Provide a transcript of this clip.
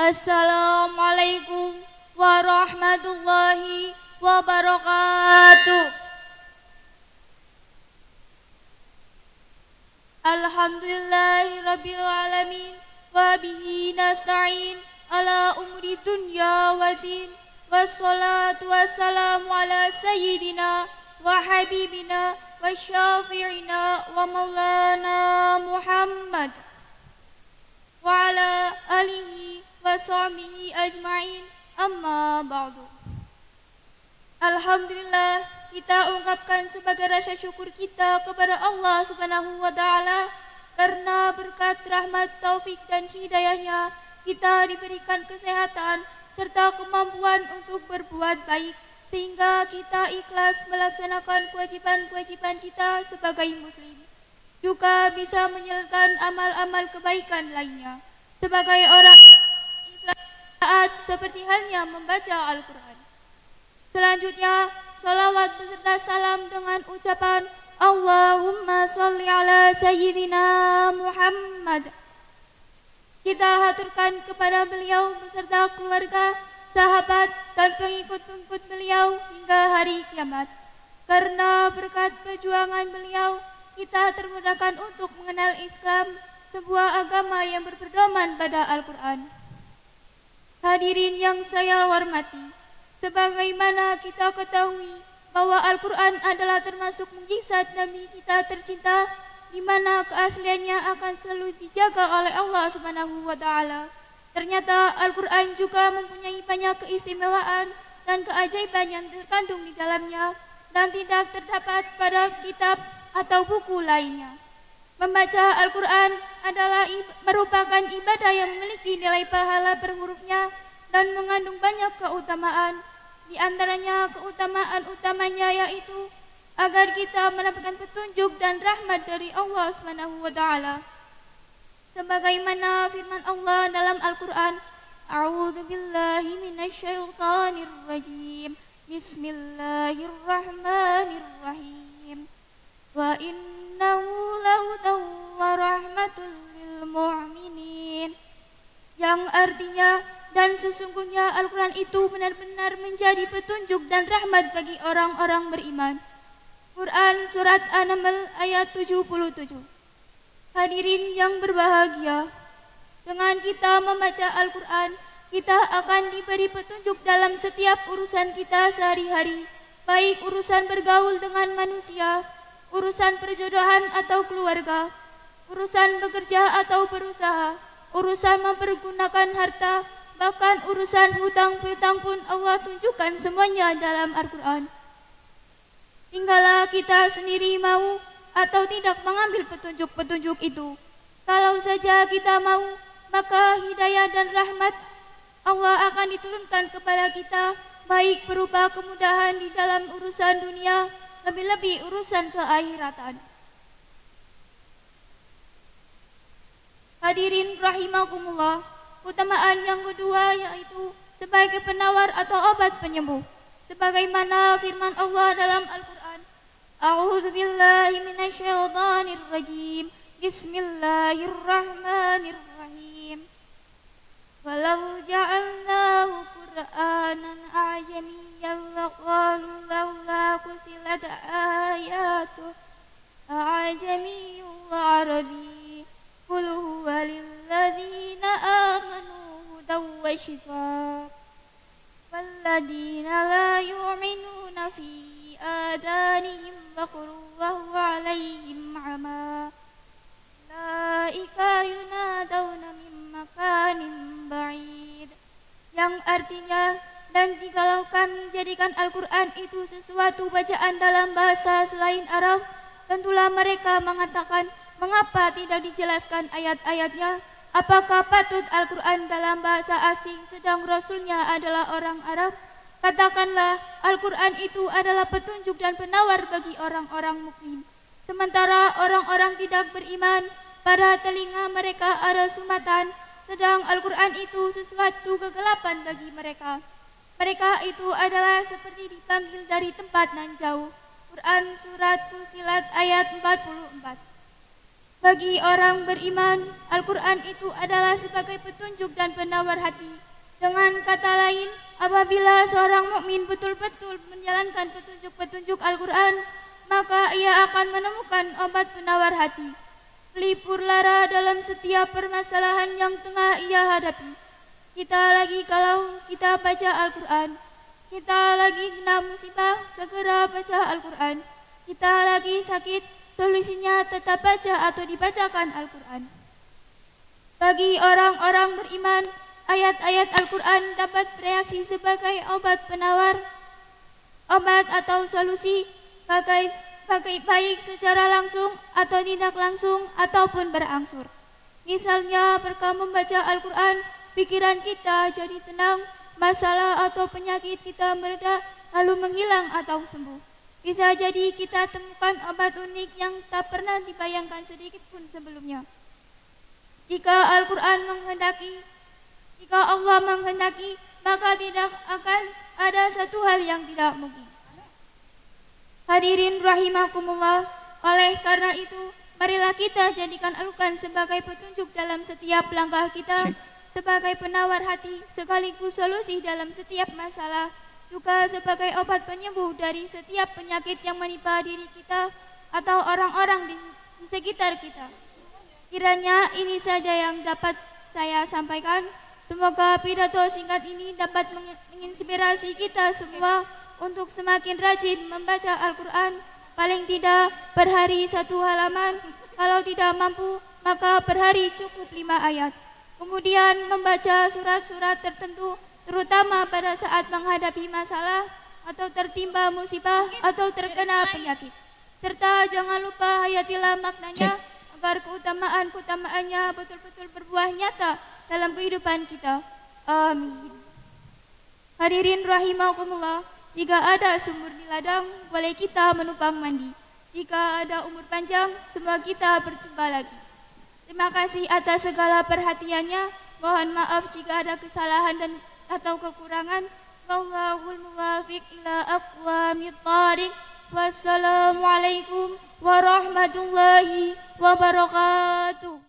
Assalamualaikum warahmatullahi wabarakatuh. Alhamdulillahi alamin wa bihi nasta'in ala umri dunya waddin. Wassalatu wassalamu ala sayyidina wa habibina wa syafi'ina wa maulana Muhammad wa ala alihi wa sahbihi ajma'in, amma ba'du. Alhamdulillah, kita ungkapkan sebagai rasa syukur kita kepada Allah Subhanahu wa Ta'ala karena berkat rahmat, taufik dan hidayahnya kita diberikan kesehatan serta kemampuan untuk berbuat baik sehingga kita ikhlas melaksanakan kewajiban-kewajiban kita sebagai muslim, juga bisa menjalankan amal-amal kebaikan lainnya sebagai orang Islam taat seperti halnya membaca Al-Quran. Selanjutnya, salawat beserta salam dengan ucapan Allahumma sholli ala sayyidina Muhammad kita haturkan kepada beliau beserta keluarga, sahabat, dan pengikut-pengikut beliau hingga hari kiamat. Karena berkat perjuangan beliau, kita termudahkan untuk mengenal Islam, sebuah agama yang berpedoman pada Al-Quran. Hadirin yang saya hormati, sebagaimana kita ketahui bahwa Al-Quran adalah termasuk mukjizat Nabi kita tercinta, di mana keasliannya akan selalu dijaga oleh Allah Subhanahu wa Ta'ala. Ternyata Al-Quran juga mempunyai banyak keistimewaan dan keajaiban yang terkandung di dalamnya dan tidak terdapat pada kitab atau buku lainnya. Membaca Al-Quran adalah merupakan ibadah yang memiliki nilai pahala per hurufnya dan mengandung banyak keutamaan. Di antaranya keutamaan utamanya yaitu agar kita mendapatkan petunjuk dan rahmat dari Allah Subhanahu wa Ta'ala. Sebagaimana firman Allah dalam Al-Quran, A'udzu billahi minasyaitonir rajim. Bismillahirrahmanirrahim. Wa innahu lahudan wa rahmatul lil mu'minin. Yang artinya, dan sesungguhnya Al-Quran itu benar-benar menjadi petunjuk dan rahmat bagi orang-orang beriman. Quran Surat An-Naml ayat 77. Hadirin yang berbahagia, dengan kita membaca Al-Quran, kita akan diberi petunjuk dalam setiap urusan kita sehari-hari, baik urusan bergaul dengan manusia, urusan perjodohan atau keluarga, urusan bekerja atau berusaha, urusan mempergunakan harta, bahkan urusan hutang-piutang pun Allah tunjukkan semuanya dalam Al-Quran. Tinggallah kita sendiri mau atau tidak mengambil petunjuk-petunjuk itu. Kalau saja kita mau, maka hidayah dan rahmat Allah akan diturunkan kepada kita, baik berupa kemudahan di dalam urusan dunia, lebih-lebih urusan keakhiratan. Hadirin rahimakumullah, keutamaan yang kedua yaitu sebagai penawar atau obat penyembuh. Sebagaimana firman Allah dalam Al-Quran, A'udzu billahi minasyaitonir rajim. Bismillahirrahmanirrahim. Walau ja'alnahu Qur'anan a'jamiyyan laqalu laula fussilat ayatuhu a'jamiyyun wa arabiy. Qul huwa lilladzina amanu hudan wa shifaa. Walladzina la yu'minuna fi آذانهم وقر وهو عليهم عمى أولئك ينادون من مكان بعيد. Yang artinya, dan jikalau kami jadikan Al-Quran itu sesuatu bacaan dalam bahasa selain Arab, tentulah mereka mengatakan, mengapa tidak dijelaskan ayat-ayatnya? Apakah patut Al-Quran dalam bahasa asing sedang Rasulnya adalah orang Arab? Katakanlah, Al-Quran itu adalah petunjuk dan penawar bagi orang-orang mukmin. Sementara orang-orang tidak beriman, pada telinga mereka ada sumatan, sedang Al-Quran itu sesuatu kegelapan bagi mereka. Mereka itu adalah seperti dipanggil dari tempat nan jauh. Quran Surat Fussilat ayat 44. Bagi orang beriman, Al-Quran itu adalah sebagai petunjuk dan penawar hati. Dengan kata lain, apabila seorang mukmin betul-betul menjalankan petunjuk-petunjuk Al-Quran, maka ia akan menemukan obat penawar hati, pelipur lara dalam setiap permasalahan yang tengah ia hadapi. Kita lagi kalau kita baca Al-Quran, kita lagi kena musibah, segera baca Al-Quran. Kita lagi sakit, solusinya tetap baca atau dibacakan Al-Quran. Bagi orang-orang beriman, ayat-ayat Al-Quran dapat bereaksi sebagai obat penawar, obat atau solusi, baik secara langsung atau tidak langsung ataupun berangsur. Misalnya berkah membaca Al-Quran, pikiran kita jadi tenang, masalah atau penyakit kita mereda lalu menghilang atau sembuh. Bisa jadi kita temukan obat unik yang tak pernah dibayangkan sedikit pun sebelumnya. Jika Al-Quran menghendaki, jika Allah menghendaki, maka tidak akan ada satu hal yang tidak mungkin. Hadirin rahimakumullah, oleh karena itu, marilah kita jadikan Al-Quran sebagai petunjuk dalam setiap langkah kita, sebagai penawar hati sekaligus solusi dalam setiap masalah, juga sebagai obat penyembuh dari setiap penyakit yang menimpa diri kita atau orang-orang di sekitar kita. Kiranya ini saja yang dapat saya sampaikan. Semoga pidato singkat ini dapat menginspirasi kita semua untuk semakin rajin membaca Al-Quran, paling tidak per hari 1 halaman, kalau tidak mampu maka per hari cukup 5 ayat. Kemudian membaca surat-surat tertentu, terutama pada saat menghadapi masalah atau tertimpa musibah atau terkena penyakit. Serta jangan lupa hayatilah maknanya agar keutamaan-keutamaannya betul-betul berbuah nyata dalam kehidupan kita. Amin. Hadirin rahimakumullah, jika ada sumur di ladang, boleh kita menumpang mandi. Jika ada umur panjang, semoga kita berjumpa lagi. Terima kasih atas segala perhatiannya. Mohon maaf jika ada kesalahan dan atau kekurangan. Wallahul muwaffiq ila aqwamit thariq. Wassalamualaikum warahmatullahi wabarakatuh.